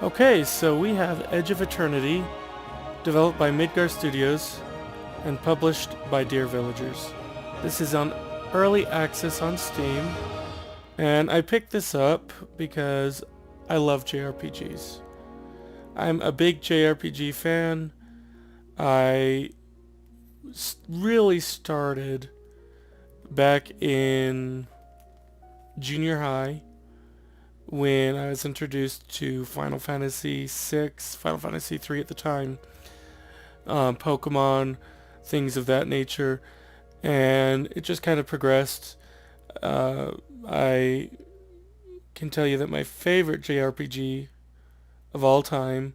Okay, so we have Edge of Eternity, developed by Midgar Studios and published by Dear Villagers. This is on early access on Steam, and I picked this up because I love JRPGs. I'm a big JRPG fan. I really started back in junior high when I was introduced to Final Fantasy VI, Final Fantasy III at the time, Pokemon, things of that nature, and it just kind of progressed. I can tell you that my favorite JRPG of all time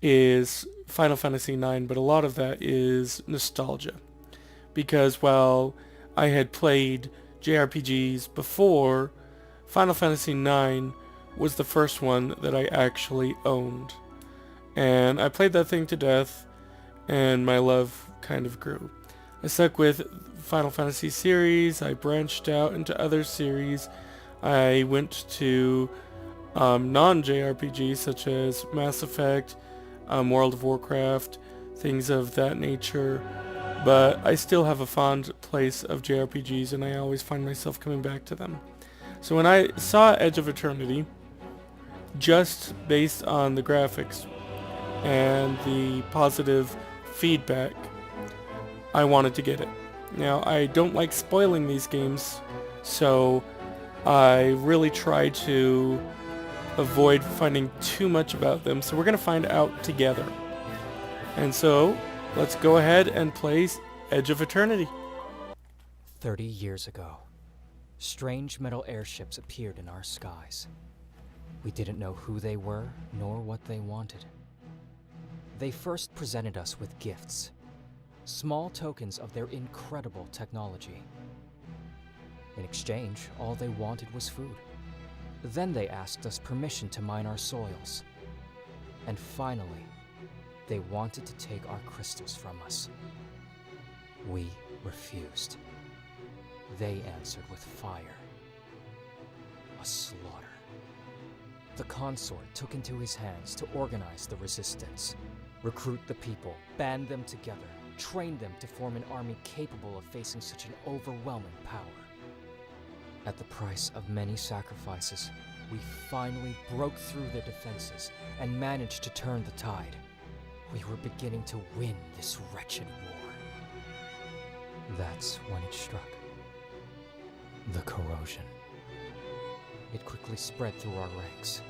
is Final Fantasy IX, but a lot of that is nostalgia. Because while I had played JRPGs before, Final Fantasy IX was the first one that I actually owned. And I played that thing to death, and my love kind of grew. I stuck with Final Fantasy series, I branched out into other series, I went to non-JRPGs such as Mass Effect, World of Warcraft, things of that nature, but I still have a fond place of JRPGs and I always find myself coming back to them. So when I saw Edge of Eternity, just based on the graphics and the positive feedback, I wanted to get it. Now, I don't like spoiling these games, so I really try to avoid finding too much about them, so we're going to find out together. And so, let's go ahead and play Edge of Eternity. 30 years ago, strange metal airships appeared in our skies. We didn't know who they were, nor what they wanted. They first presented us with gifts, small tokens of their incredible technology. In exchange, all they wanted was food. Then they asked us permission to mine our soils. And finally, they wanted to take our crystals from us. We refused. They answered with fire. A slaughter. The consort took into his hands to organize the resistance, recruit the people, band them together, train them to form an army capable of facing such an overwhelming power. At the price of many sacrifices, we finally broke through their defenses and managed to turn the tide. We were beginning to win this wretched war. That's when it struck. The corrosion. It quickly spread through our ranks,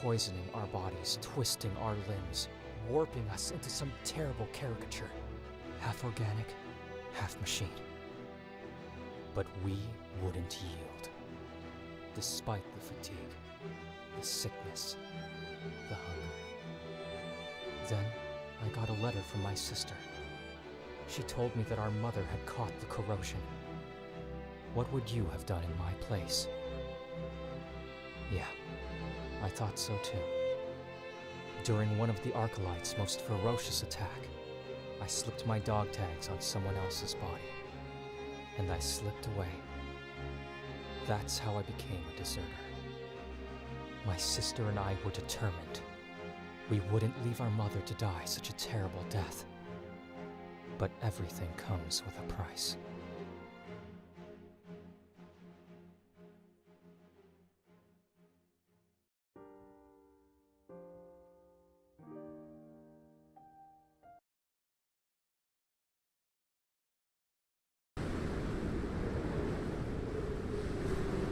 poisoning our bodies, twisting our limbs, warping us into some terrible caricature, half organic, half machine. But we wouldn't yield. Despite the fatigue, the sickness, the hunger. Then, I got a letter from my sister. She told me that our mother had caught the corrosion. What would you have done in my place? Yeah, I thought so too. During one of the Arcalites' most ferocious attack, I slipped my dog tags on someone else's body, and I slipped away. That's how I became a deserter. My sister and I were determined. We wouldn't leave our mother to die such a terrible death. But everything comes with a price.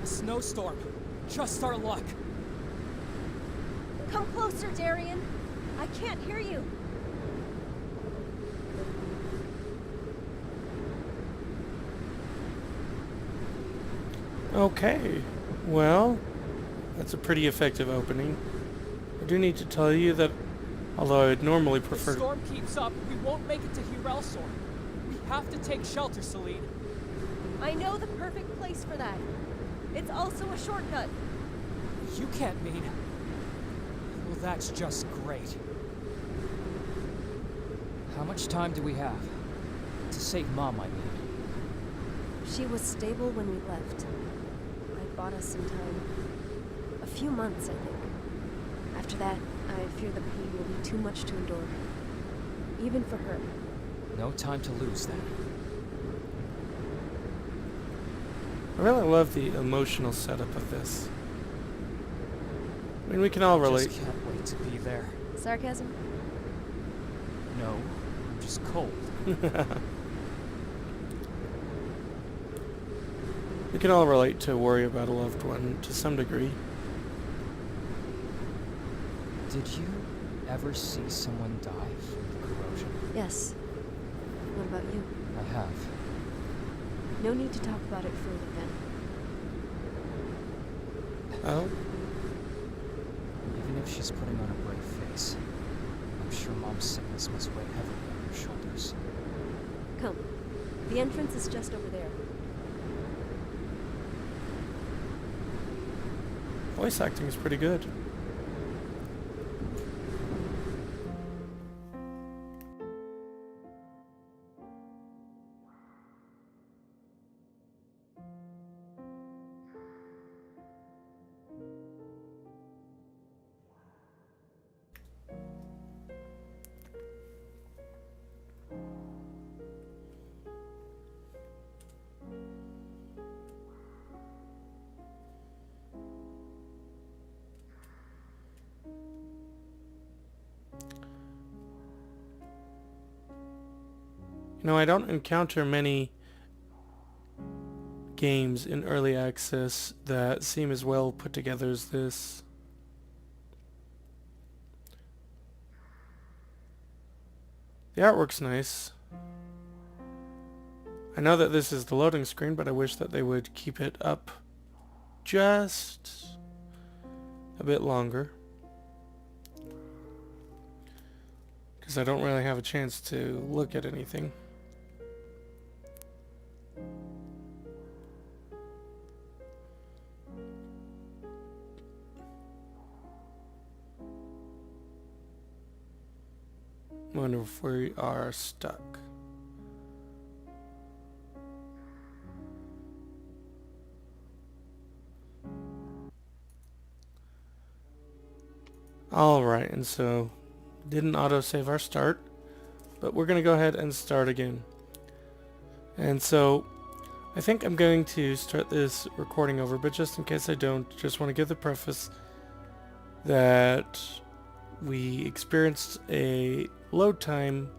A snowstorm. Just our luck. Come closer, Darian. I can't hear you. Okay, well, that's a pretty effective opening. I do need to tell you that, although I would normally If prefer... the storm keeps up, we won't make it to Hirelsor. We have to take shelter, Celine. I know the perfect place for that. It's also a shortcut. You can't mean... Well, that's just great. How much time do we have? To save Mom, I mean. She was stable when we left. I bought us some time. A few months, I think. After that, I fear the pain will be too much to endure. Even for her. No time to lose then. I really love the emotional setup of this. I mean, we can all relate. Just can't wait to be there. Sarcasm? No, I'm just cold. We can all relate to worry about a loved one to some degree. Did you ever see someone die from the corrosion? Yes. What about you? I have. No need to talk about it further then. Oh? Even if she's putting on a brave face, I'm sure Mom's sickness must weigh heavily on her shoulders. Come. The entrance is just over there. Voice acting is pretty good. You know, I don't encounter many games in early access that seem as well put together as this. The artwork's nice. I know that this is the loading screen, but I wish that they would keep it up just a bit longer, because I don't really have a chance to look at anything. Wonder if we are stuck. Alright, and so didn't autosave our start, but we're going to go ahead and start again. And so I think I'm going to start this recording over, but just in case I don't, just want to give the preface that we experienced a load time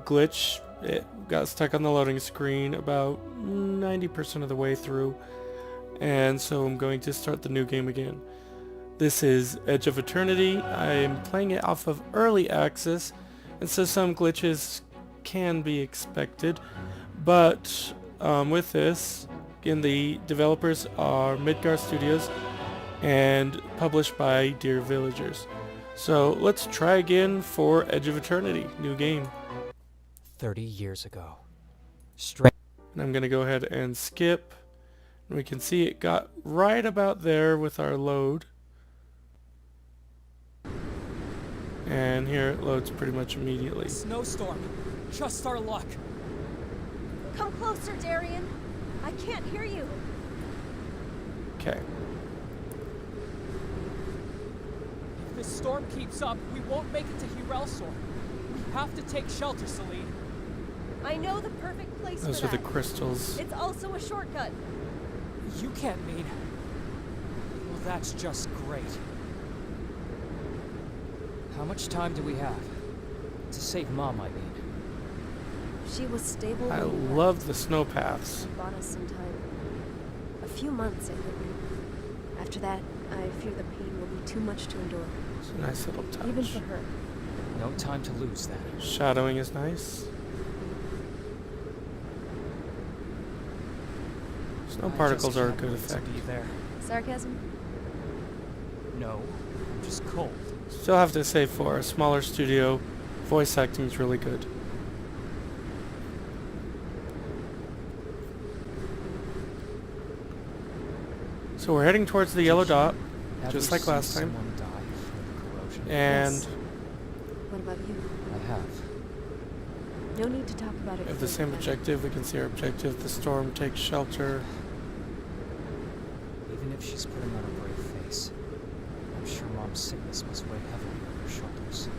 glitch. It got stuck on the loading screen about 90% of the way through, and so I'm going to start the new game again. This is Edge of Eternity. I am playing it off of early access, and so some glitches can be expected, but with this, again, the developers are Midgar Studios and published by Dear Villagers. So let's try again for Edge of Eternity, new game. 30 years ago. And I'm going to go ahead and skip, and we can see it got right about there with our load. And here it loads pretty much immediately. Snowstorm. Just our luck. Come closer, Darian. I can't hear you. Okay. If this storm keeps up, we won't make it to Hirelsor. We have to take shelter, Celine. I know the perfect place Those for are the that. crystals. It's also a shortcut. You can't mean... Well, that's just great. How much time do we have? To save Mom, I mean. She was stable. I when we love left. the snow paths. She bought us some time. A few months, I think. After that, I fear the pain will be too much to endure. It's a nice little touch. Even for her. No time to lose then. Shadowing is nice. Snow particles are a good effect. To be there. Sarcasm? No, I'm just cold. Still have to say, for a smaller studio, voice acting is really good. So we're heading towards the yellow dot, just like last time. Someone die from the corrosion? And Yes. What about you? I have. No need to talk about it. we have the further same then. objective. We can see our objective. The storm takes shelter. Even if she's putting on a brave face, I'm sure Mom's sickness must weigh heavily on her shoulders.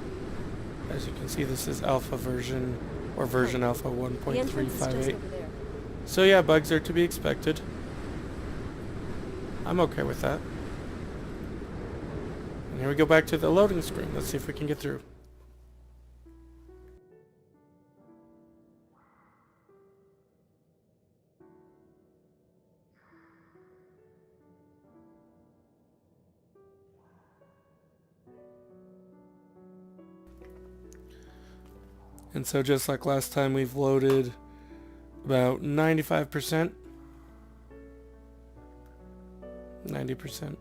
As you can see, this is alpha version, or version alpha The entrance is just 1.358. over there. So yeah, bugs are to be expected. I'm okay with that. And here we go back to the loading screen. Let's see if we can get through. And so just like last time, we've loaded about 95%. 90%.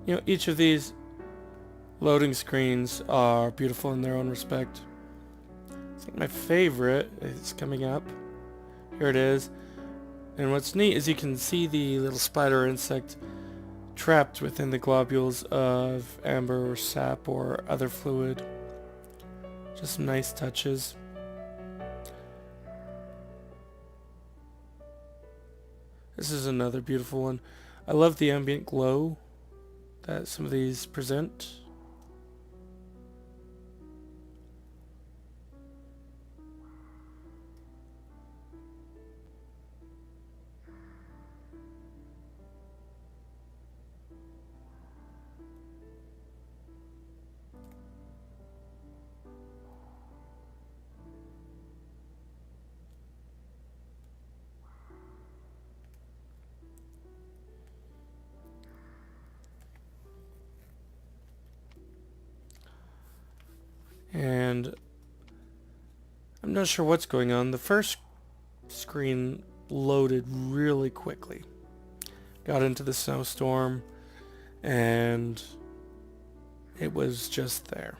You know, each of these loading screens are beautiful in their own respect. I think my favorite is coming up. Here it is. And what's neat is you can see the little spider insect trapped within the globules of amber or sap or other fluid. Just some nice touches. This is another beautiful one. I love the ambient glow that some of these present. And I'm not sure what's going on. The first screen loaded really quickly. Got into the snowstorm and it was just there.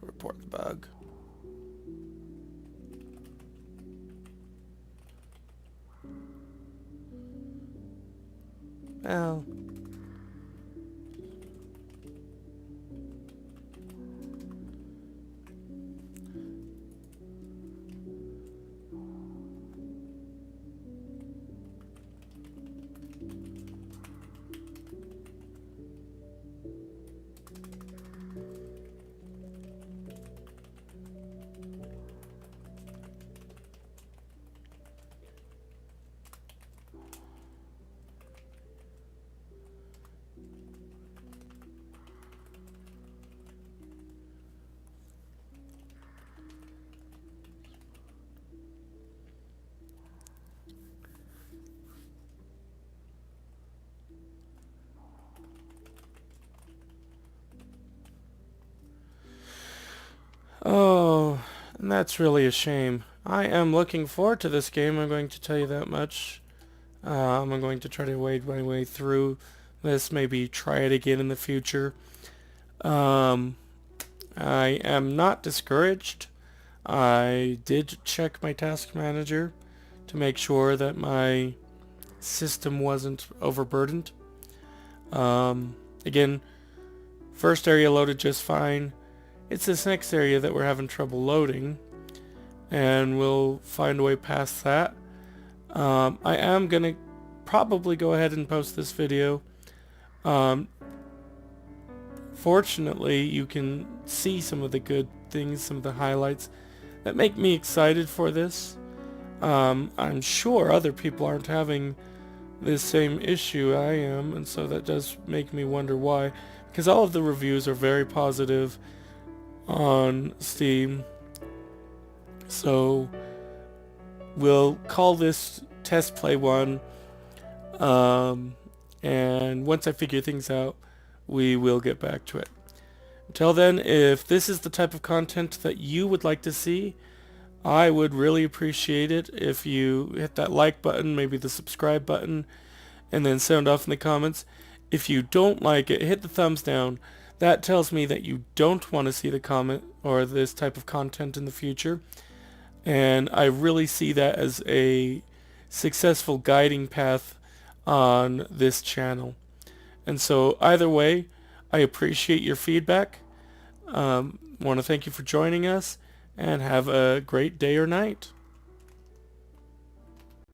Report the bug. Well, oh, and that's really a shame. I am looking forward to this game, I'm going to tell you that much. I'm going to try to wade my way through this, maybe try it again in the future. I am not discouraged. I did check my task manager to make sure that my system wasn't overburdened. Again, first area loaded just fine. It's this next area that we're having trouble loading, and we'll find a way past that. I am going to probably go ahead and post this video. Fortunately, you can see some of the good things, some of the highlights that make me excited for this. I'm sure other people aren't having this same issue I am, and so that does make me wonder why, because all of the reviews are very positive on Steam. So we'll call this test play 1, and once I figure things out, we will get back to it. Until then, if this is the type of content that you would like to see, I would really appreciate it if you hit that like button, maybe the subscribe button, and then sound off in the comments. If you don't like it, hit the thumbs down. That tells me that you don't want to see the comment or this type of content in the future. And I really see that as a successful guiding path on this channel. And so either way, I appreciate your feedback. Want to thank you for joining us, and have a great day or night.